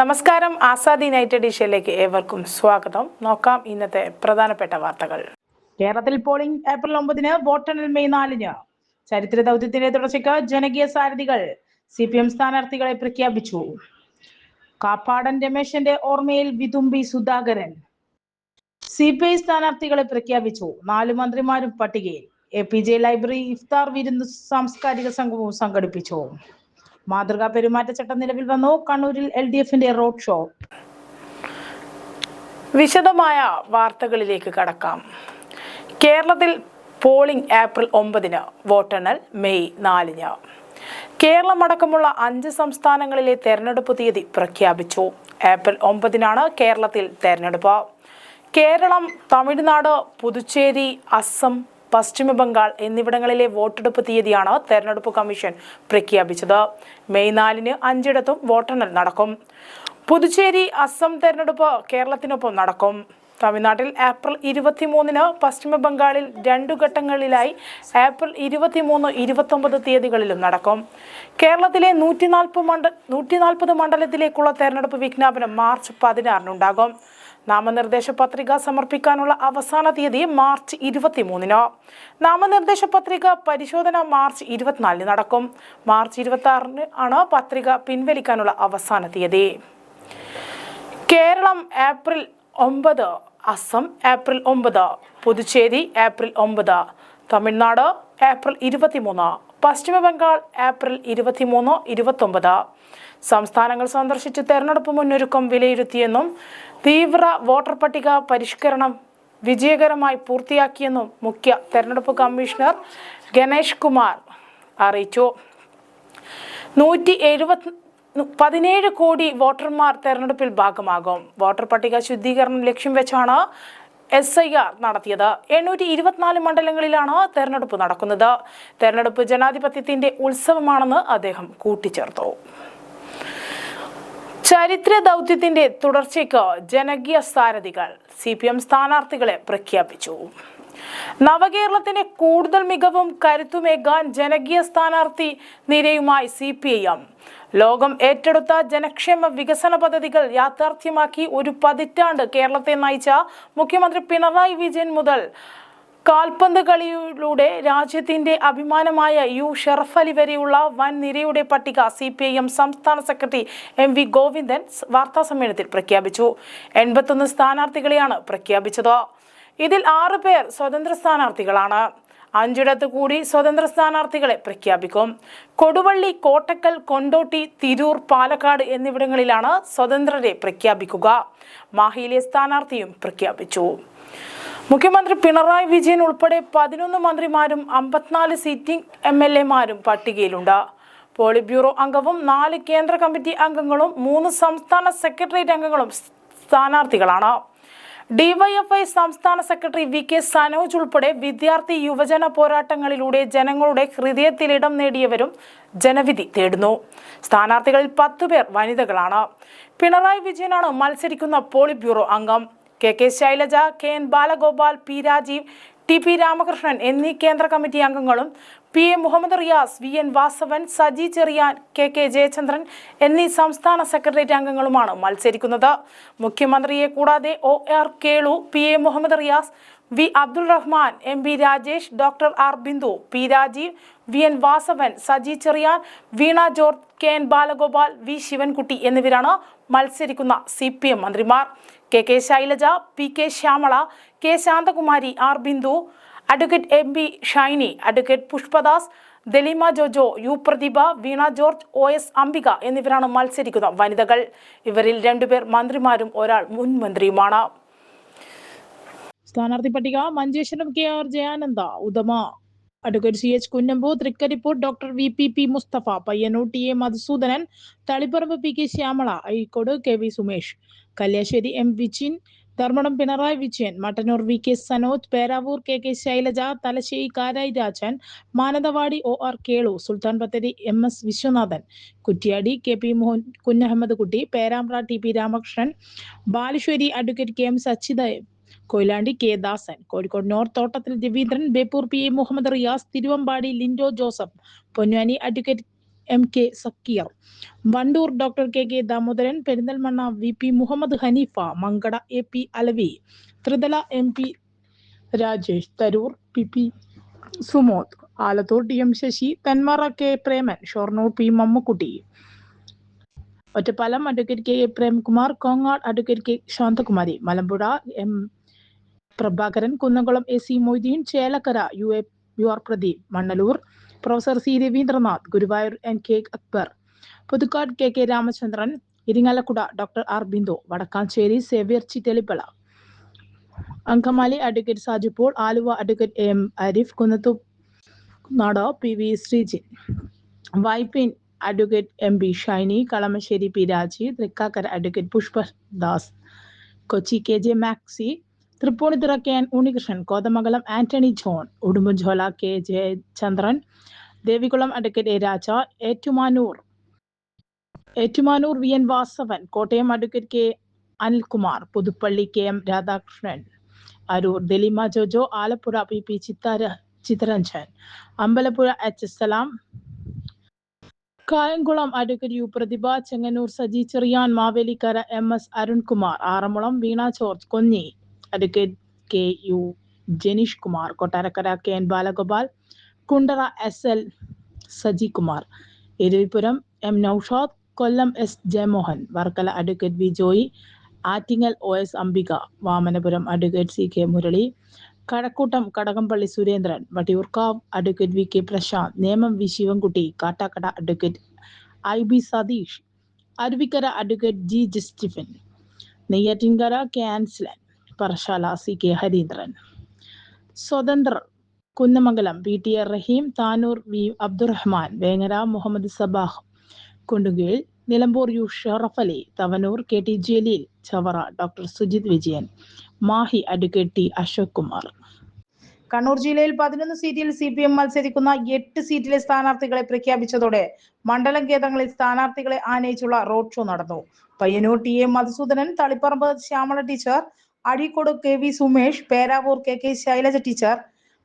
നമസ്കാരം. ആസാദി നൈറ്റ് എഡിഷനിലേക്ക് ഏവർക്കും സ്വാഗതം. നോക്കാം ഇന്നത്തെ പ്രധാനപ്പെട്ട വാർത്തകൾ. കേരളത്തിൽ പോളിംഗ് ഏപ്രിൽ 9, വോട്ടെണ്ണൽ മെയ് 4. ചരിത്ര ദൗത്യത്തിന്റെ തുടർച്ചയ്ക്ക് ജനകീയ സാരഥികൾ. CPM സ്ഥാനാർത്ഥികളെ പ്രഖ്യാപിച്ചു. കാപ്പാടൻ രമേശന്റെ ഓർമ്മയിൽ വിതുമ്പി സുധാകരൻ. CPI സ്ഥാനാർത്ഥികളെ പ്രഖ്യാപിച്ചു. 4 മന്ത്രിമാരും പട്ടികയിൽ. APJ ലൈബ്രറി ഇഫ്താർ വിരുന്ന് സാംസ്കാരിക സംഘവും സംഘടിപ്പിച്ചു. മാതൃകാ പെരുമാറ്റച്ചട്ടം നിലവിൽ വന്നു. കണ്ണൂരിൽ LDFന്റെ റോഡ് ഷോ. വിശദമായ വാർത്തകളിലേക്ക് കടക്കാം. കേരളത്തിൽ പോളിംഗ് ഏപ്രിൽ 9, വോട്ടെണ്ണൽ മെയ് 4. കേരളമടക്കമുള്ള 5 സംസ്ഥാനങ്ങളിലെ തെരഞ്ഞെടുപ്പ് തീയതി പ്രഖ്യാപിച്ചു. ഏപ്രിൽ 9 കേരളത്തിൽ തെരഞ്ഞെടുപ്പ്. കേരളം, തമിഴ്നാട്, പുതുച്ചേരി, അസം, പശ്ചിമ ബംഗാൾ എന്നിവിടങ്ങളിലെ വോട്ടെടുപ്പ് തീയതിയാണ് തെരഞ്ഞെടുപ്പ് കമ്മീഷൻ പ്രഖ്യാപിച്ചത്. മെയ് 4 5ഇടത്തും വോട്ടെണ്ണൽ നടക്കും. പുതുച്ചേരി, അസം തെരഞ്ഞെടുപ്പ് കേരളത്തിനൊപ്പം നടക്കും. തമിഴ്നാട്ടിൽ ഏപ്രിൽ 23, പശ്ചിമ ബംഗാളിൽ 2 ഘട്ടങ്ങളിലായി ഏപ്രിൽ 23, 29 തീയതികളിലും നടക്കും. കേരളത്തിലെ 140 മണ്ഡലത്തിലേക്കുള്ള തെരഞ്ഞെടുപ്പ് വിജ്ഞാപനം മാർച്ച് 16 ഉണ്ടാകും. നാമനിർദ്ദേശ പത്രിക സമർപ്പിക്കാനുള്ള അവസാന തീയതി മാർച്ച് 23. നാമനിർദ്ദേശ പത്രിക പരിശോധന മാർച്ച് 24 നടക്കും. മാർച്ച് 26 ആണ് പത്രിക പിൻവലിക്കാനുള്ള അവസാന തീയതി. Keralam April 9, Assam April 9, Puducherry April 9, Tamil Nadu April 23, Paschima Bengal April 23, 29. സംസ്ഥാനങ്ങൾ സന്ദർശിച്ച് തെരഞ്ഞെടുപ്പ് മുന്നൊരുക്കം വിലയിരുത്തിയെന്നും തീവ്ര വോട്ടർ പട്ടിക പരിഷ്കരണം വിജയകരമായി പൂർത്തിയാക്കിയെന്നും മുഖ്യ തെരഞ്ഞെടുപ്പ് കമ്മീഷണർ ഗണേഷ് കുമാർ അറിയിച്ചു. 117 കോടി വോട്ടർമാർ തെരഞ്ഞെടുപ്പിൽ ഭാഗമാകും. വോട്ടർ പട്ടിക ശുദ്ധീകരണം ലക്ഷ്യം വെച്ചാണ് SIR നടത്തിയത്. 824 മണ്ഡലങ്ങളിലാണ് തെരഞ്ഞെടുപ്പ് നടക്കുന്നത്. തെരഞ്ഞെടുപ്പ് ജനാധിപത്യത്തിന്റെ ഉത്സവമാണെന്ന് അദ്ദേഹം കൂട്ടിച്ചേർത്തു. ചരിത്ര ദൗത്യത്തിന്റെ തുടർച്ചയ്ക്ക് ജനകീയ സാരഥികൾ. CPM സ്ഥാനാർത്ഥികളെ പ്രഖ്യാപിച്ചു. നവകേരളത്തിന് കൂടുതൽ മികവും കരുത്തുമേകാൻ ജനകീയ സ്ഥാനാർത്ഥി നിരയുമായി CPIM. ലോകം ഏറ്റെടുത്ത ജനക്ഷേമ വികസന പദ്ധതികൾ യാഥാർത്ഥ്യമാക്കി ഒരു പതിറ്റാണ്ട് കേരളത്തെ നയിച്ച മുഖ്യമന്ത്രി പിണറായി വിജയൻ മുതൽ കാൽപന്ത് കളിയിലൂടെ രാജ്യത്തിന്റെ അഭിമാനമായ ഷറഫ് അലി വരെയുള്ള വൻ നിരയുടെ പട്ടിക CPIM സംസ്ഥാന സെക്രട്ടറി MV ഗോവിന്ദൻ വാർത്താസമ്മേളനത്തിൽ പ്രഖ്യാപിച്ചു. 81 സ്ഥാനാർത്ഥികളെയാണ് പ്രഖ്യാപിച്ചത്. ഇതിൽ 6 പേർ സ്വതന്ത്ര സ്ഥാനാർത്ഥികളാണ്. 5ഇടത്ത് കൂടി സ്വതന്ത്ര സ്ഥാനാർത്ഥികളെ പ്രഖ്യാപിക്കും. കൊടുവള്ളി, കോട്ടക്കൽ, കൊണ്ടോട്ടി, തിരൂർ, പാലക്കാട് എന്നിവിടങ്ങളിലാണ് സ്വതന്ത്രരെ പ്രഖ്യാപിക്കുക. മാഹിയിലെ സ്ഥാനാർത്ഥിയും പ്രഖ്യാപിച്ചു. മുഖ്യമന്ത്രി പിണറായി വിജയൻ ഉൾപ്പെടെ 11 മന്ത്രിമാരും 54 സിറ്റിംഗ് MLAമാരും പട്ടികയിലുണ്ട്. പോളിറ്റ് ബ്യൂറോ അംഗവും 4 കേന്ദ്ര കമ്മിറ്റി അംഗങ്ങളും 3 സംസ്ഥാന സെക്രട്ടേറിയറ്റ് അംഗങ്ങളും സ്ഥാനാർത്ഥികളാണ്. DYFI സംസ്ഥാന സെക്രട്ടറി VK സനോജ് ഉൾപ്പെടെ വിദ്യാർത്ഥി യുവജന പോരാട്ടങ്ങളിലൂടെ ജനങ്ങളുടെ ഹൃദയത്തിലിടം നേടിയവരും ജനവിധി തേടുന്നു. സ്ഥാനാർത്ഥികളിൽ 10 പേർ വനിതകളാണ്. പിണറായി വിജയനാണ് മത്സരിക്കുന്ന പോളിറ്റ് ബ്യൂറോ അംഗം. KK Shailaja, KN Balagopal, P Rajeev, TP Ramakrishnan എന്നീ കേന്ദ്ര കമ്മിറ്റി അംഗങ്ങളും PA Muhammad Riyas, VN Vasavan, Saji Cherian, KK Jayachandran എന്നീ സംസ്ഥാന സെക്രട്ടേറിയറ്റ് അംഗങ്ങളുമാണ് മത്സരിക്കുന്നത്. മുഖ്യമന്ത്രിയെ കൂടാതെ OR Kelu, PA Muhammad Riyas, V Abdul Rahman, MB Rajesh, Dr. R Bindu, P Rajeev, VN Vasavan, Saji Cherian, Veena George, KN Balagopal, V Sivankutty എന്നിവരാണ് മത്സരിക്കുന്ന CPM മന്ത്രിമാർ. KK Shailaja, PK Shyamala, K Santhakumari, R Bindu, advocate MB Shiny, advocate Pushpadas, Daleema Jojo, U Prathibha, Veena George, OS Ambika എന്നിവരാണ് മത്സരിക്കുന്ന വനിതകൾ. ഇവരിൽ 2 പേർ മന്ത്രിമാരും 1 മുൻ മന്ത്രിയുമാണ്. സ്ഥാനാർത്ഥി പട്ടിക. Manjeshwaram KR Jayananda, Uduma, advocate CH Kunhambu, Thrikaripur doctor VPP Musthafa, Payyanur TA Madhusoodanan, Taliparamba PK Shyamala, Azhikode KV Sumesh, Kalliasseri M Vijin, Dharmadam Pinarayi Vijayan, Mattannur VK Sanoj, Peravoor KK Shailaja, Thalassery Karayi Rajan, Mananthavady OR Kelu, Sulthan Bathery MS Viswanathan, Kuttiadi KP Kunhammed Kutty, Perambra TP Ramakrishnan, Balussery advocate KM Sachidev, Koyilandy K Dasan, Kozhikode north Thottathil Raveendran, Beypore PA Muhammad Riyas, Thiruvambady Lindo Joseph, Ponnani advocate MK Sakkir, Wandoor doctor KK Damodaran, Perinthalmanna VP Muhammad Hanifa, Mankada AP Alavi, Thrithala MP Rajesh, Tarur PP Sumod, Alathur DM Sasi, Thenmara K Preman, Shoranur P Mammikutty, Ottapalam advocate KA Premkumar, Kongad advocate K Santhakumari, Malampuzha M Prabhakaran, Kunnamkulam AC Moideen, Chelakkara UR Pradeep, Manalur professor C Raveendranath, Guruvayur NK Akbar, Puthukkad KK Ramachandran, Irinjalakuda doctor R Bindu, Wadakkanchery Xavier Chittilappilly, Angamaly advocate Saju Paul, Aluva advocate AM Arif, Kunnathunad PV Sreejin, Vypin advocate MB Shyni, Kalamassery P Raji, Thrikkakara advocate Pushpadas, Kochi KJ Maxi, Tripunithura KN Unnikrishnan, Kothamangalam Antony John, Udumbanchola KJ Chandran, Devikulam advocate A Raja, Ettumanoor VN Vasavan, Kottayam advocate K Anilkumar, Puthuppally KM Radhakrishnan, Aroor Dalima Jojo, Alappuzha PP Chitharanjan, Ambalappuzha HS Salam, Kayamkulam advocate U Prathibha, Chengannur Saji Cheriyan, Mavelikkara MS Arunkumar, Aranmula Veena George, Konni advocate KU Jenish Kumar, Kottarakkara KN Balagopal, Kundara SL Sajikumar, Eravipuram M Noushad, Kollam S Jayamohan, Varkala advocate V Joy, Attingal OS Ambika, Vamanapuram advocate CK Murali, Kazhakoottam Kadakampally Surendran, Vattiyoorkavu advocate VK Prasanth, Nemom V Sivankutty, Kattakada advocate IB Satheesh, Aruvikkara advocate G ജസ്റ്റിഫൻ, Neyyattinkara K Anslan, Parassala CK Hareendran, സ്വതന്ത്രർ Kunnamangalam PTA Raheem, Tanur V Abdurahiman, Vengara Muhammad Sabah, Kundukeel Nilambur U Sharaf Ali, Tavanur KT Jaleel, Chavara doctor Sujith Vijayan, Mahe advocate T Ashok Kumar. Kannur ജില്ലയിൽ 11 സീറ്റിൽ CPM മത്സരിക്കുന്ന 8 സീറ്റിലെ സ്ഥാനാർത്ഥികളെ പ്രഖ്യാപിച്ചതോടെ മണ്ഡലം കേന്ദ്രങ്ങളിൽ സ്ഥാനാർത്ഥികളെ ആനയിച്ചുള്ള റോഡ് ഷോ നടന്നു. Payyanur TA Madhusoodanan, Thaliparamba Shyamala teacher, Azhikode KV Sumesh, Peravoor KK Shailaja teacher,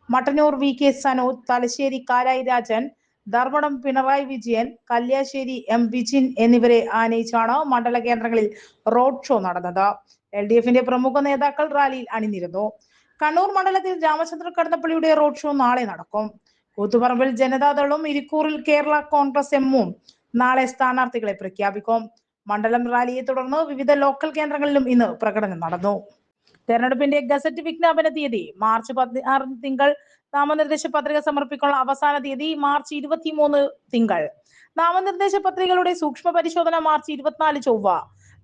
Mattannur VK Sanoj, Thalassery Karayi Rajan, Dharmadam Pinarayi Vijayan, Kalliasseri M Vijin എന്നിവരെ ആനയിച്ചാണ് മണ്ഡല കേന്ദ്രങ്ങളിൽ റോഡ് ഷോ നടന്നത്. LDFന്റെ പ്രമുഖ നേതാക്കൾ റാലിയിൽ അണിനിരന്നു. കണ്ണൂർ മണ്ഡലത്തിൽ രാമചന്ദ്രൻ കടന്നപ്പള്ളിയുടെ റോഡ് ഷോ നാളെ നടക്കും. കൂത്തുപറമ്പിൽ ജനതാദളും ഇരിക്കൂറിൽ കേരള കോൺഗ്രസ് എമ്മും നാളെ സ്ഥാനാർത്ഥികളെ പ്രഖ്യാപിക്കും. മണ്ഡലം റാലിയെ തുടർന്ന് വിവിധ ലോക്കൽ കേന്ദ്രങ്ങളിലും ഇന്ന് പ്രകടനം നടന്നു. തെരഞ്ഞെടുപ്പിന്റെ ഗസറ്റ് വിജ്ഞാപന തീയതി മാർച്ച് 16 തിങ്കൾ, നാമനിർദ്ദേശ പത്രിക സമർപ്പിക്കാനുള്ള അവസാന തീയതി മാർച്ച് 23 തിങ്കൾ, നാമനിർദ്ദേശ പത്രികകളുടെ സൂക്ഷ്മ പരിശോധന മാർച്ച് 24 ചൊവ്വ,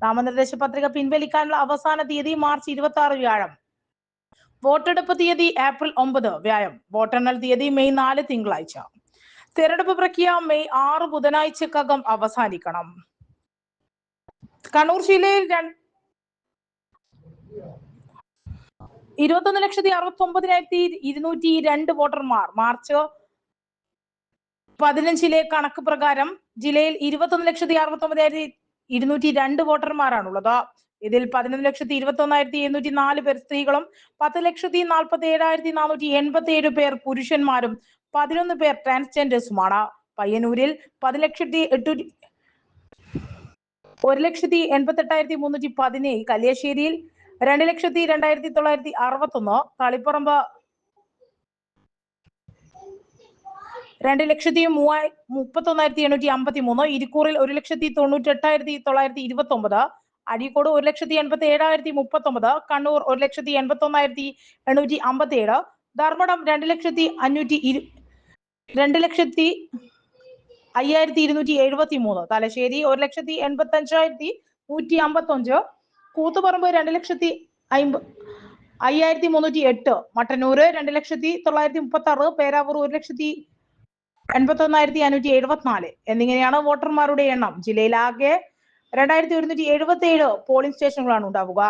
നാമനിർദ്ദേശ പത്രിക പിൻവലിക്കാനുള്ള അവസാന തീയതി മാർച്ച് 26 വ്യാഴം, വോട്ടെടുപ്പ് തീയതി ഏപ്രിൽ 9 വ്യാഴം, വോട്ടെണ്ണൽ തീയതി മെയ് 4 തിങ്കളാഴ്ച. തെരഞ്ഞെടുപ്പ് പ്രക്രിയ മെയ് 6 ബുധനാഴ്ചക്കകം അവസാനിക്കണം. കണ്ണൂർ ജില്ലയിൽ 21,69,202 വോട്ടർമാർ. മാർച്ച് 15 കണക്ക് പ്രകാരം ജില്ലയിൽ 21,69,202 വോട്ടർമാരാണുള്ളത്. ഇതിൽ 11,21,704 പേർ സ്ത്രീകളും 10,47,487 പേർ പുരുഷന്മാരും 11 പേർ ട്രാൻസ്ജെൻഡേഴ്സുമാണ്. പയ്യന്നൂരിൽ 1,88,317, കല്യാശ്ശേരിയിൽ 2,02,961, തളിപ്പറമ്പ് 2,31,853, ഇരിക്കൂറിൽ 1,98,929, അഴീക്കോട് 1,87,039, കണ്ണൂർ 1,81,857, ധർമ്മടം 2,05,273, തലശ്ശേരി 1,85,155, കൂത്തുപറമ്പ് 2,05,308, മട്ടന്നൂര് 2,09,36, പേരാവൂർ 1,81,574 എന്നിങ്ങനെയാണ് വോട്ടർമാരുടെ എണ്ണം. ജില്ലയിൽ ആകെ 2,177 പോളിംഗ് സ്റ്റേഷനുകളാണ് ഉണ്ടാവുക.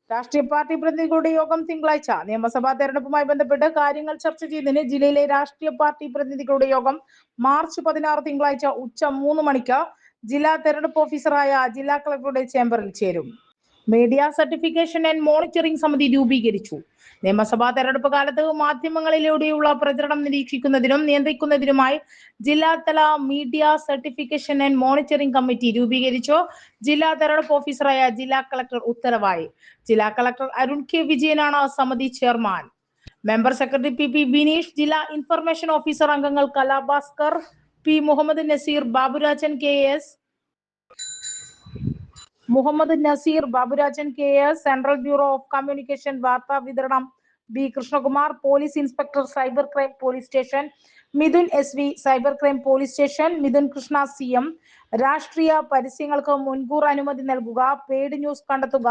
രാഷ്ട്രീയ പാർട്ടി പ്രതിനിധികളുടെ യോഗം തിങ്കളാഴ്ച. നിയമസഭാ തെരഞ്ഞെടുപ്പുമായി ബന്ധപ്പെട്ട് കാര്യങ്ങൾ ചർച്ച ചെയ്തതിന് ജില്ലയിലെ രാഷ്ട്രീയ പാർട്ടി പ്രതിനിധികളുടെ യോഗം മാർച്ച് 16 തിങ്കളാഴ്ച ഉച്ച 3 മണിക്ക് ജില്ലാ തെരഞ്ഞെടുപ്പ് ഓഫീസറായ ജില്ലാ കളക്ടറുടെ ചേംബറിൽ ചേരും. മീഡിയ സർട്ടിഫിക്കേഷൻ ആൻഡ് മോണിറ്ററിംഗ് സമിതി രൂപീകരിച്ചു. നിയമസഭാ തെരഞ്ഞെടുപ്പ് കാലത്ത് മാധ്യമങ്ങളിലൂടെയുള്ള പ്രചരണം നിരീക്ഷിക്കുന്നതിനും നിയന്ത്രിക്കുന്നതിനുമായി ജില്ലാതല media certification and monitoring committee രൂപീകരിച്ചു. ജില്ലാ തെരഞ്ഞെടുപ്പ് ഓഫീസറായ ജില്ലാ കളക്ടർ ഉത്തരവായി. ജില്ലാ കളക്ടർ അരുൺ കെ വിജയനാണ് സമിതി chairman. Member secretary P Bineesh, ജില്ലാ ഇൻഫർമേഷൻ ഓഫീസർ അംഗങ്ങൾ Kalabhaskar, P Muhammad Naseer, Baburajan KS, central bureau of communication വാർത്താ വിതരണം B Krishnakumar, police inspector cyber crime police station Mithun SV, cyber crime police station Mithun Krishna CM. രാഷ്ട്രീയ പരസ്യങ്ങൾക്ക് മുൻകൂർ അനുമതി നൽകുക, പെയ്ഡ് ന്യൂസ് കണ്ടെത്തുക,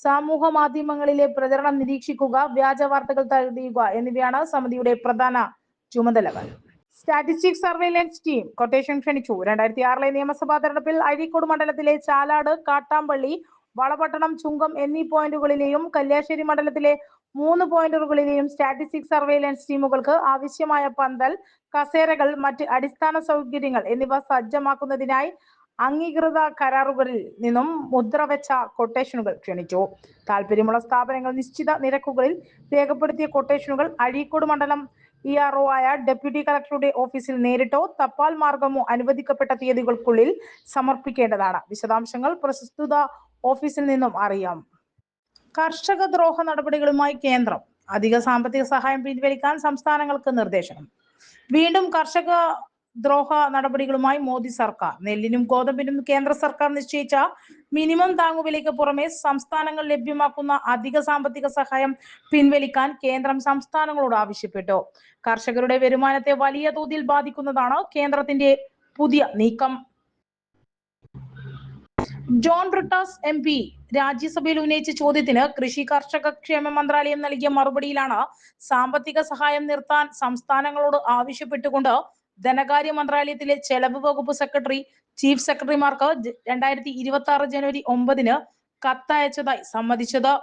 സമൂഹ മാധ്യമങ്ങളിലെ പ്രചരണം നിരീക്ഷിക്കുക, വ്യാജ വാർത്തകൾ തടയുക എന്നിവയാണ് സമിതിയുടെ പ്രധാന ചുമതലകൾ. സ്റ്റാറ്റിസ്റ്റിക്സ് സർവൈലൻസ് ടീം കൊട്ടേഷൻ ക്ഷണിച്ചു. 2006 നിയമസഭാ തെരഞ്ഞെടുപ്പിൽ അഴീക്കോട് മണ്ഡലത്തിലെ ചാലാട്, കാട്ടാമ്പള്ളി, വളപട്ടണം, ചുങ്കം എന്നീ പോയിന്റുകളിലെയും കല്യാശ്ശേരി മണ്ഡലത്തിലെ 3 പോയിന്റുകളിലെയും സ്റ്റാറ്റിസ്റ്റിക്സ് സർവൈലൻസ് ടീമുകൾക്ക് ആവശ്യമായ പന്തൽ, കസേരകൾ, മറ്റ് അടിസ്ഥാന സൗകര്യങ്ങൾ എന്നിവ സജ്ജമാക്കുന്നതിനായി അംഗീകൃത കരാറുകളിൽ നിന്നും മുദ്രവെച്ച കൊട്ടേഷനുകൾ ക്ഷണിച്ചു. താൽപര്യമുള്ള സ്ഥാപനങ്ങൾ നിശ്ചിത നിരക്കുകളിൽ രേഖപ്പെടുത്തിയ കൊട്ടേഷനുകൾ അഴീക്കോട് മണ്ഡലം ERO ആയ ഡെപ്യൂട്ടി കളക്ടറുടെ ഓഫീസിൽ നേരിട്ടോ തപാൽ മാർഗമോ അനുവദിക്കപ്പെട്ട തീയതികൾക്കുള്ളിൽ സമർപ്പിക്കേണ്ടതാണ്. വിശദാംശങ്ങൾ പ്രസ്തുത ഓഫീസിൽ നിന്നും അറിയാം. കർഷക ദ്രോഹ നടപടികളുമായി കേന്ദ്രം. അധിക സാമ്പത്തിക സഹായം പിൻവലിക്കാൻ സംസ്ഥാനങ്ങൾക്ക് നിർദ്ദേശം. വീണ്ടും കർഷക ദ്രോഹ നടപടികളുമായി മോദി സർക്കാർ. നെല്ലിനും ഗോതമ്പിനും കേന്ദ്ര സർക്കാർ നിശ്ചയിച്ച മിനിമം താങ്ങുവിലയ്ക്ക് പുറമെ സംസ്ഥാനങ്ങൾ ലഭ്യമാക്കുന്ന അധിക സാമ്പത്തിക സഹായം പിൻവലിക്കാൻ കേന്ദ്രം സംസ്ഥാനങ്ങളോട് ആവശ്യപ്പെട്ടു. കർഷകരുടെ വരുമാനത്തെ വലിയ തോതിൽ ബാധിക്കുന്നതാണ് കേന്ദ്രത്തിന്റെ പുതിയ നീക്കം. ജോൺ ബ്രിട്ടാസ് MP രാജ്യസഭയിൽ ഉന്നയിച്ച ചോദ്യത്തിന് കൃഷി കർഷക ക്ഷേമ മന്ത്രാലയം നൽകിയ മറുപടിയിലാണ് സാമ്പത്തിക സഹായം നിർത്താൻ സംസ്ഥാനങ്ങളോട് ആവശ്യപ്പെട്ടുകൊണ്ട് ധനകാര്യ മന്ത്രാലയത്തിലെ ചെലവ് വകുപ്പ് സെക്രട്ടറി ചീഫ് സെക്രട്ടറിമാർക്ക് 2026 ജനുവരി 9 കത്തയച്ചതായി സമ്മതിച്ചത്.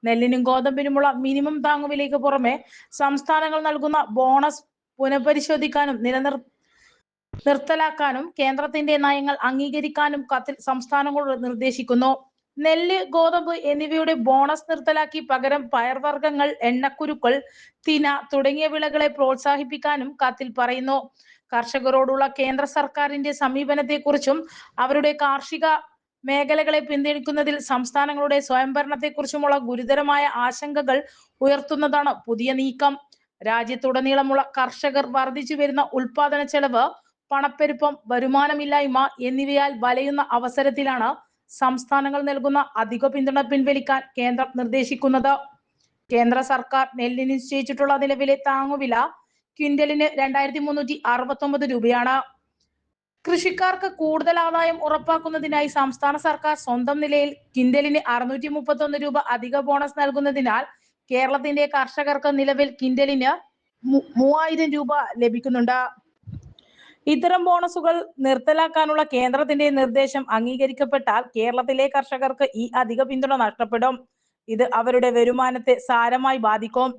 നെല്ലിനും ഗോതമ്പിനുമുള്ള മിനിമം താങ്ങുവിലയ്ക്ക് പുറമെ സംസ്ഥാനങ്ങൾ നൽകുന്ന ബോണസ് പുനഃപരിശോധിക്കാനും നിർത്തലാക്കാനും കേന്ദ്രത്തിന്റെ നയങ്ങൾ അംഗീകരിക്കാനും കത്തിൽ സംസ്ഥാനങ്ങളോട് നിർദ്ദേശിക്കുന്നു. നെല്ല്, ഗോതമ്പ് എന്നിവയുടെ ബോണസ് നിർത്തലാക്കി പകരം പയർവർഗ്ഗങ്ങൾ, എണ്ണക്കുരുക്കൾ, തിന തുടങ്ങിയ വിളകളെ പ്രോത്സാഹിപ്പിക്കാനും കത്തിൽ പറയുന്നു. കർഷകരോടുള്ള കേന്ദ്ര സർക്കാരിന്റെ സമീപനത്തെക്കുറിച്ചും അവരുടെ കാർഷിക മേഖലകളെ പിന്തുണയ്ക്കുന്നതിൽ സംസ്ഥാനങ്ങളുടെ സ്വയംഭരണത്തെക്കുറിച്ചുമുള്ള ഗുരുതരമായ ആശങ്കകൾ ഉയർത്തുന്നതാണ് പുതിയ നീക്കം. രാജ്യത്തുടനീളമുള്ള കർഷകർ വർദ്ധിച്ചു വരുന്ന ഉൽപാദന ചെലവ്, പണപ്പെരുപ്പം, വരുമാനമില്ലായ്മ എന്നിവയാൽ വലയുന്ന അവസരത്തിലാണ് സംസ്ഥാനങ്ങൾ നൽകുന്ന അധിക പിന്തുണ പിൻവലിക്കാൻ കേന്ദ്രം നിർദ്ദേശിക്കുന്നത്. കേന്ദ്ര സർക്കാർ നെല്ലിന് നിശ്ചയിച്ചിട്ടുള്ള നിലവിലെ താങ്ങുവില ക്വിന്റലിന് 2369 രൂപയാണ്. കൃഷിക്കാർക്ക് കൂടുതൽ ആദായം ഉറപ്പാക്കുന്നതിനായി സംസ്ഥാന സർക്കാർ സ്വന്തം നിലയിൽ ക്വിന്റലിന് 631 രൂപ അധിക ബോണസ് നൽകുന്നതിനാൽ കേരളത്തിന്റെ കർഷകർക്ക് നിലവിൽ ക്വിന്റലിന് 3000 രൂപ ലഭിക്കുന്നുണ്ട്. ഇത്തരം ബോണസുകൾ നിർത്തലാക്കാനുള്ള കേന്ദ്രത്തിന്റെ നിർദ്ദേശം അംഗീകരിക്കപ്പെട്ടാൽ കേരളത്തിലെ കർഷകർക്ക് ഈ അധിക പിന്തുണ നഷ്ടപ്പെടും. ഇത് അവരുടെ വരുമാനത്തെ സാരമായി ബാധിക്കും.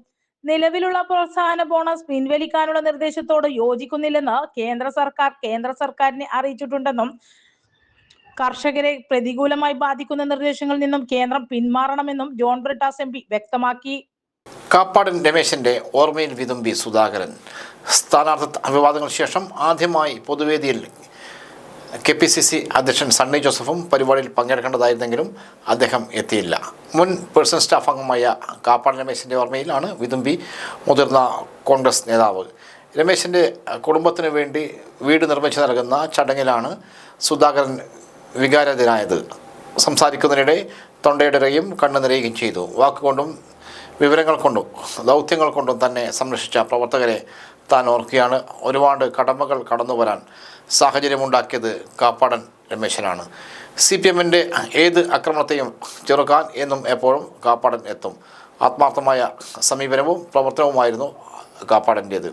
നിലവിലുള്ള പ്രോത്സാഹന ബോണസ് പിൻവലിക്കാനുള്ള നിർദ്ദേശത്തോട് യോജിക്കുന്നില്ലെന്ന് കേന്ദ്ര സർക്കാരിനെ അറിയിച്ചിട്ടുണ്ടെന്നും കർഷകരെ പ്രതികൂലമായി ബാധിക്കുന്ന നിർദ്ദേശങ്ങളിൽ നിന്നും കേന്ദ്രം പിന്മാറണമെന്നും ജോൺ ബ്രിട്ടാസ് MP വ്യക്തമാക്കി. കാപ്പാടൻ രമേശന്റെ ഓർമ്മയിൽ വിതുമ്പി സുധാകരൻ. സ്ഥാനാർത്ഥി വിവാദങ്ങൾക്ക് ശേഷം ആദ്യമായി പൊതുവേദിയിൽ KPCC അധ്യക്ഷൻ സണ്ണി ജോസഫും പരിപാടിയിൽ പങ്കെടുക്കേണ്ടതായിരുന്നെങ്കിലും അദ്ദേഹം എത്തിയില്ല. മുൻ പേഴ്സണൽ സ്റ്റാഫ് അംഗമായ കാപ്പാടൻ രമേശന്റെ ഓർമ്മയിലാണ് വിതുമ്പി മുതിർന്ന കോൺഗ്രസ് നേതാവ്. രമേശന്റെ കുടുംബത്തിനു വേണ്ടി വീട് നിർമ്മിച്ചു നൽകുന്ന ചടങ്ങിലാണ് സുധാകരൻ വികാരാധീനായത്. സംസാരിക്കുന്നതിനിടെ തൊണ്ടയിടറുകയും കണ്ണു നിറയുകയും ചെയ്തു. വാക്കുകൊണ്ടും വിവരങ്ങൾ കൊണ്ടും ദൗത്യങ്ങൾ കൊണ്ടും തന്നെ സംരക്ഷിച്ച പ്രവർത്തകരെ താൻ ഓർക്കുകയാണ്. ഒരുപാട് കടമകൾ കടന്നു വരാൻ സാഹചര്യമുണ്ടാക്കിയത് കാപ്പാടൻ രമേശനാണ്. CPMന്റെ ഏത് ആക്രമണത്തെയും ചെറുക്കാൻ എന്നും എപ്പോഴും കാപ്പാടൻ എത്തും. ആത്മാർത്ഥമായ സമീപനവും പ്രവർത്തനവുമായിരുന്നു കാപ്പാടൻ്റേത്.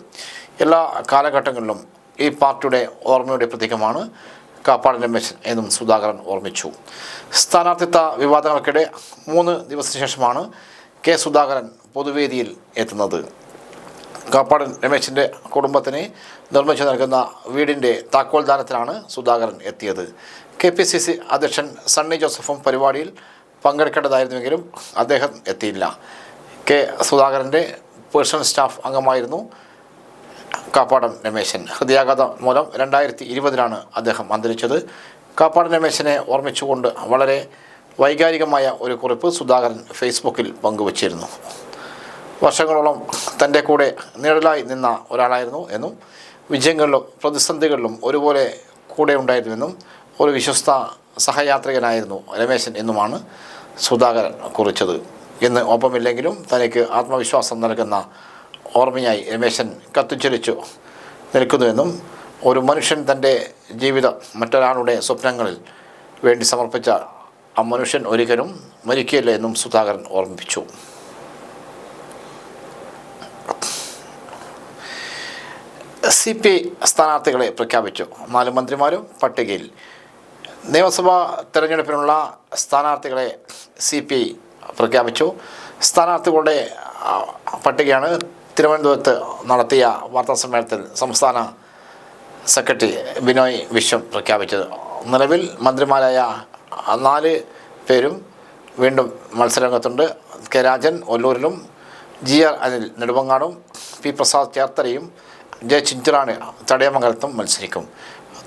എല്ലാ കാലഘട്ടങ്ങളിലും ഈ പാർട്ടിയുടെ ഓർമ്മയുടെ പ്രതീകമാണ് കാപ്പാടൻ രമേശൻ എന്നും സുധാകരൻ ഓർമ്മിച്ചു. സ്ഥാനാർത്ഥിത്വ വിവാദങ്ങൾക്കിടെ 3 ദിവസത്തിന് ശേഷമാണ് K. സുധാകരൻ പൊതുവേദിയിൽ എത്തുന്നത്. കാപ്പാടൻ രമേശിൻ്റെ കുടുംബത്തിന് നിർമ്മിച്ചു നൽകുന്ന വീടിൻ്റെ താക്കോൽദാനത്തിലാണ് സുധാകരൻ എത്തിയത്. KPCC അധ്യക്ഷൻ സണ്ണി ജോസഫും പരിപാടിയിൽ പങ്കെടുക്കേണ്ടതായിരുന്നുവെങ്കിലും അദ്ദേഹം എത്തിയില്ല. കെ സുധാകരൻ്റെ പേഴ്സണൽ സ്റ്റാഫ് അംഗമായിരുന്നു കാപ്പാടൻ രമേശൻ. ഹൃദയാഘാതം മൂലം 2020 അദ്ദേഹം അന്തരിച്ചത്. കാപ്പാടൻ രമേശനെ ഓർമ്മിച്ചുകൊണ്ട് വളരെ വൈകാരികമായ ഒരു കുറിപ്പ് സുധാകരൻ ഫേസ്ബുക്കിൽ പങ്കുവച്ചിരുന്നു. വർഷങ്ങളോളം തൻ്റെ കൂടെ നിഴലായി നിന്ന ഒരാളായിരുന്നു എന്നും വിജയങ്ങളിലും പ്രതിസന്ധികളിലും ഒരുപോലെ കൂടെ ഉണ്ടായിരുന്നുവെന്നും ഒരു വിശ്വസ്ത സഹയാത്രികനായിരുന്നു രമേശൻ എന്നുമാണ് സുധാകരൻ കുറിച്ചത്. ഇന്ന് ഒപ്പമില്ലെങ്കിലും തനിക്ക് ആത്മവിശ്വാസം നൽകുന്ന ഓർമ്മയായി രമേശൻ കത്തിച്ചൊലിച്ചു നിൽക്കുന്നുവെന്നും ഒരു മനുഷ്യൻ തൻ്റെ ജീവിതം മറ്റൊരാളുടെ സ്വപ്നങ്ങളിൽ വേണ്ടി സമർപ്പിച്ച ആ മനുഷ്യൻ ഒരിക്കലും മരിക്കില്ല എന്നും സുധാകരൻ ഓർമ്മിപ്പിച്ചു. CPI സ്ഥാനാർത്ഥികളെ പ്രഖ്യാപിച്ചു. 4 മന്ത്രിമാരും പട്ടികയിൽ. നിയമസഭാ തെരഞ്ഞെടുപ്പിനുള്ള സ്ഥാനാർത്ഥികളെ CPI പ്രഖ്യാപിച്ചു. സ്ഥാനാർത്ഥികളുടെ പട്ടികയാണ് തിരുവനന്തപുരത്ത് നടത്തിയ വാർത്താസമ്മേളനത്തിൽ സംസ്ഥാന സെക്രട്ടറി ബിനോയ് വിശ്വം പ്രഖ്യാപിച്ചത്. നിലവിൽ മന്ത്രിമാരായ 4 പേരും വീണ്ടും മത്സരരംഗത്തുണ്ട്. കെ രാജൻ ഒല്ലൂരിലും, GR അനിൽ നെടുമങ്ങാടും, P പ്രസാദ് ചേർത്തലയും, J ചിഞ്ചിറാണ് ചടയമംഗലത്തും മത്സരിക്കും.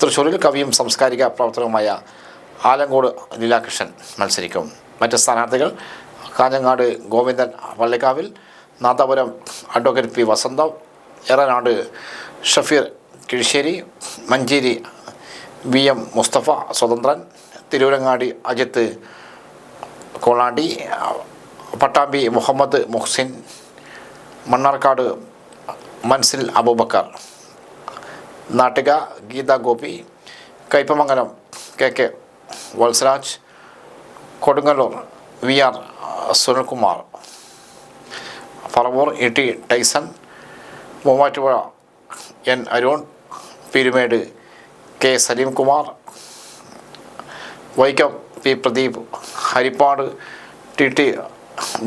തൃശ്ശൂരിൽ കവിയും സാംസ്കാരിക പ്രവർത്തകനുമായ ആലങ്കോട് ലീലാകൃഷ്ണൻ മത്സരിക്കും. മറ്റ് സ്ഥാനാർത്ഥികൾ കാഞ്ഞങ്ങാട് ഗോവിന്ദൻ വള്ളിക്കാവിൽ, Nadapuram advocate P Vasantham, Eranad Shafeer Kizhissery, Manjeri VM Mustafa സ്വതന്ത്രൻ, Tirurangadi Ajith Kolandi, Pattambi Muhammad Muhsin, Mannarkkad Manzil Abubakar, Nattika Geetha Gopi, Kaipamangalam KK Valsaraj, Kodungallur VR Sunilkumar, Paravur ET Tyson, Muvattupuzha N Arun, Peerumade K Saleemkumar, Vaikom P Pradeep, Haripad TT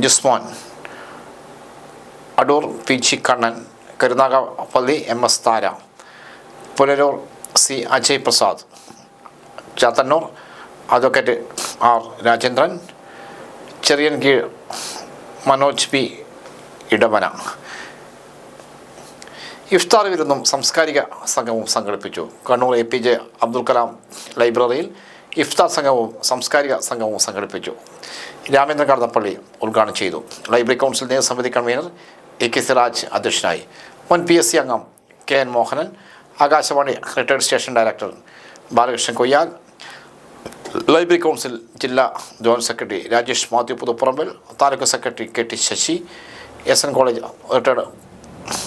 Jisman, Adoor PG Kannan, Karunagappally MS Thara, Punalur C Ajay Prasad, Chathannoor advocate R Rajendran, Chirayinkeezhu Manoj P Edavana. ഇഫ്താർ വിരുന്നും സാംസ്കാരിക സംഘവും സംഘടിപ്പിച്ചു. കണ്ണൂർ APJ അബ്ദുൽ കലാം ലൈബ്രറിയിൽ ഇഫ്താർ സംഘവും സാംസ്കാരിക സംഘവും സംഘടിപ്പിച്ചു. രാമേന്ദ്രൻ കടന്നപ്പള്ളി ഉദ്ഘാടനം ചെയ്തു. ലൈബ്രറി കൗൺസിൽ നേതൃസമിതി കൺവീനർ AK സിറാജ് അധ്യക്ഷനായി. മുൻ PSC അംഗം KN Mohanan, Akashvani retired station director Balakrishnan Koyyal, library council ജില്ലാ joint secretary Rajesh Mathew Puthuparambil, taluk secretary KT Sasi, SN college retired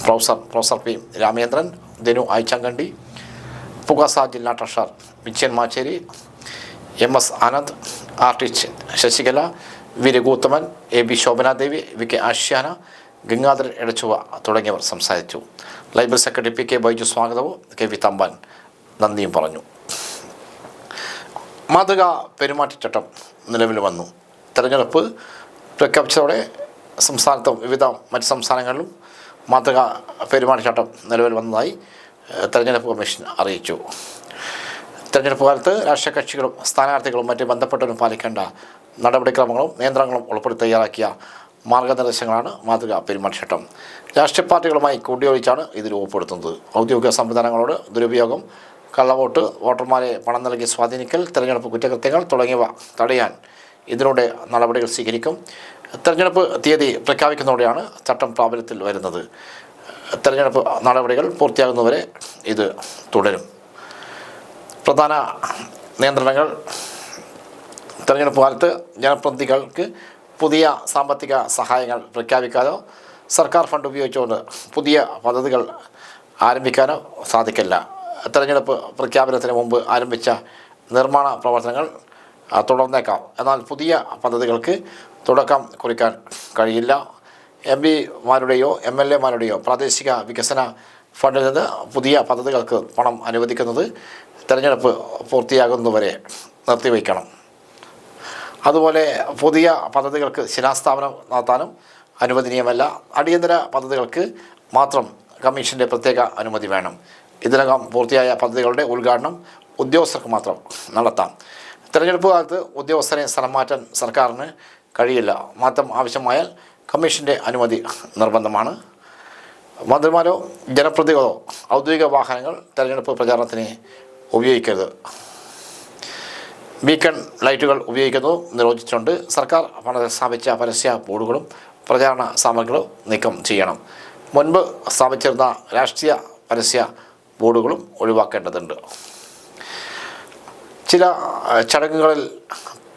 professor P Ramendran, Dhanu Ayichankandi, Pukasa ജില്ലാ treasurer Vijayan Macheri, MS Anand, artist Sasikala, V Raghuthaman, AB Shobhanadevi, VK Ashyana, Gangadharan Edachuva തുടങ്ങിയവർ സംസാരിച്ചു. ലൈബ്രറി സെക്രട്ടറി PK ബൈജു സ്വാഗതവും KV തമ്പാൻ നന്ദിയും പറഞ്ഞു. മാതൃകാ പെരുമാറ്റച്ചട്ടം നിലവിൽ വന്നു. തെരഞ്ഞെടുപ്പ് പ്രഖ്യാപിച്ചതോടെ സംസ്ഥാനത്തും വിവിധ മറ്റ് സംസ്ഥാനങ്ങളിലും മാതൃകാ പെരുമാറ്റച്ചട്ടം നിലവിൽ വന്നതായി തെരഞ്ഞെടുപ്പ് കമ്മീഷൻ അറിയിച്ചു. തെരഞ്ഞെടുപ്പ് കാലത്ത് രാഷ്ട്രീയ കക്ഷികളും സ്ഥാനാർത്ഥികളും മറ്റ് ബന്ധപ്പെട്ടവരും പാലിക്കേണ്ട നടപടിക്രമങ്ങളും നിയന്ത്രണങ്ങളും ഉൾപ്പെടുത്തി തയ്യാറാക്കിയ മാർഗനിർദ്ദേശങ്ങളാണ് മാതൃകാ പെരുമാറ്റച്ചട്ടം. രാഷ്ട്രീയ പാർട്ടികളുമായി കൂടിയൊഴിച്ചാണ് ഇത് രൂപപ്പെടുത്തുന്നത്. ഔദ്യോഗിക സംവിധാനങ്ങളോട് ദുരുപയോഗം, കള്ളവോട്ട്, വോട്ടർമാരെ പണം നൽകി സ്വാധീനിക്കൽ, തെരഞ്ഞെടുപ്പ് കുറ്റകൃത്യങ്ങൾ തുടങ്ങിയവ തടയാൻ ഇതിലൂടെ നടപടികൾ സ്വീകരിക്കും. തെരഞ്ഞെടുപ്പ് തീയതി പ്രഖ്യാപിക്കുന്നതോടെയാണ് ചട്ടം പ്രാബല്യത്തിൽ വരുന്നത്. തെരഞ്ഞെടുപ്പ് നടപടികൾ പൂർത്തിയാകുന്നവരെ ഇത് തുടരും. പ്രധാന നിയന്ത്രണങ്ങൾ: തെരഞ്ഞെടുപ്പ് കാലത്ത് ജനപ്രതിനിധികൾക്ക് പുതിയ സാമ്പത്തിക സഹായങ്ങൾ പ്രഖ്യാപിക്കാനോ സർക്കാർ ഫണ്ട് ഉപയോഗിച്ചുകൊണ്ട് പുതിയ പദ്ധതികൾ ആരംഭിക്കാനോ സാധിക്കില്ല. തെരഞ്ഞെടുപ്പ് പ്രഖ്യാപനത്തിന് മുമ്പ് ആരംഭിച്ച നിർമ്മാണ പ്രവർത്തനങ്ങൾ തുടർന്നേക്കാം. എന്നാൽ പുതിയ പദ്ധതികൾക്ക് തുടക്കം കുറിക്കാൻ കഴിയില്ല. MPമാരുടെയോ MLAമാരുടെയോ പ്രാദേശിക വികസന ഫണ്ടിൽ നിന്ന് പുതിയ പദ്ധതികൾക്ക് പണം അനുവദിക്കുന്നത് തെരഞ്ഞെടുപ്പ് പൂർത്തിയാകുന്നതുവരെ നിർത്തിവയ്ക്കണം. അതുപോലെ പുതിയ പദ്ധതികൾക്ക് ശിലാസ്ഥാപനം നടത്താനും അനുവദനീയമല്ല. അടിയന്തര പദ്ധതികൾക്ക് മാത്രം കമ്മീഷൻ്റെ പ്രത്യേക അനുമതി വേണം. ഇതിനകം പൂർത്തിയായ പദ്ധതികളുടെ ഉദ്ഘാടനം ഉദ്യോഗസ്ഥർക്ക് മാത്രം നടത്താം. തെരഞ്ഞെടുപ്പ് കാലത്ത് ഉദ്യോഗസ്ഥരെ സ്ഥലം മാറ്റാൻ സർക്കാരിന് കഴിയില്ല. മാറ്റം ആവശ്യമായാൽ കമ്മീഷൻ്റെ അനുമതി നിർബന്ധമാണ്. മന്ത്രിമാരോ ജനപ്രതിനിധികളോ ഔദ്യോഗിക വാഹനങ്ങൾ തെരഞ്ഞെടുപ്പ് പ്രചാരണത്തിന് ഉപയോഗിക്കരുത്. ബീക്കൺ ലൈറ്റുകൾ ഉപയോഗിക്കുന്നത് നിരോധിച്ചിട്ടുണ്ട്. സർക്കാർ പണത്തിൽ സ്ഥാപിച്ച പരസ്യ ബോർഡുകളും പ്രചാരണ സാമഗ്രികളും നീക്കം ചെയ്യണം. മുൻപ് സ്ഥാപിച്ചിരുന്ന രാഷ്ട്രീയ പരസ്യ ബോർഡുകളും ഒഴിവാക്കേണ്ടതുണ്ട്. ചില ചടങ്ങുകളിൽ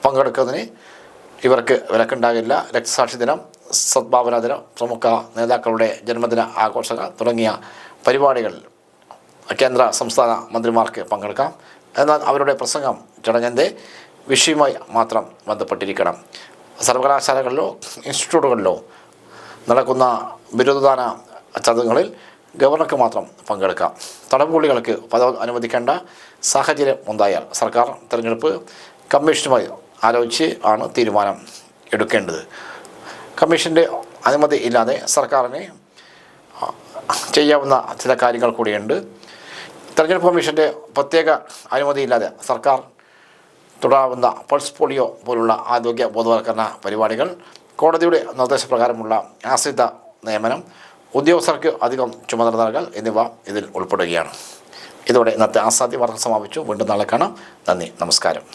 പങ്കെടുക്കുന്നതിന് ഇവർക്ക് വിലക്കുണ്ടാകില്ല. രക്തസാക്ഷി ദിനം, സദ്ഭാവന ദിനം, പ്രമുഖ നേതാക്കളുടെ ജന്മദിന ആഘോഷങ്ങൾ തുടങ്ങിയ പരിപാടികളിൽ കേന്ദ്ര സംസ്ഥാന മന്ത്രിമാർക്ക് പങ്കെടുക്കാം. എന്നാൽ അവരുടെ പ്രസംഗം ചടങ്ങിൻ്റെ വിഷയവുമായി മാത്രം ബന്ധപ്പെട്ടിരിക്കണം. സർവകലാശാലകളിലോ ഇൻസ്റ്റിറ്റ്യൂട്ടുകളിലോ നടക്കുന്ന ബിരുദദാന ചടങ്ങുകളിൽ ഗവർണർക്ക് മാത്രം പങ്കെടുക്കാം. തടവുപുള്ളികൾക്ക് പദവി അനുവദിക്കേണ്ട സാഹചര്യം ഉണ്ടായാൽ സർക്കാർ തെരഞ്ഞെടുപ്പ് കമ്മീഷനുമായി ആലോചിച്ച് ആണ് തീരുമാനം എടുക്കേണ്ടത്. കമ്മീഷൻ്റെ അനുമതി ഇല്ലാതെ സർക്കാരിന് ചെയ്യാവുന്ന ചില കാര്യങ്ങൾ കൂടിയുണ്ട്. തെരഞ്ഞെടുപ്പ് കമ്മീഷൻ്റെ പ്രത്യേക അനുമതിയില്ലാതെ സർക്കാർ തുടരാവുന്ന പൾസ് പോളിയോ പോലുള്ള ആരോഗ്യ ബോധവൽക്കരണ പരിപാടികൾ, കോടതിയുടെ നിർദ്ദേശപ്രകാരമുള്ള ആശ്രിത നിയമനം, ഉദ്യോഗസ്ഥർക്ക് അധികം ചുമതല നൽകൽ എന്നിവ ഇതിൽ ഉൾപ്പെടുകയാണ്. ഇതോടെ ഇന്നത്തെ ആസാദി വാർത്ത സമാപിച്ചു. വീണ്ടും നാളെ കാണാം. നന്ദി, നമസ്കാരം.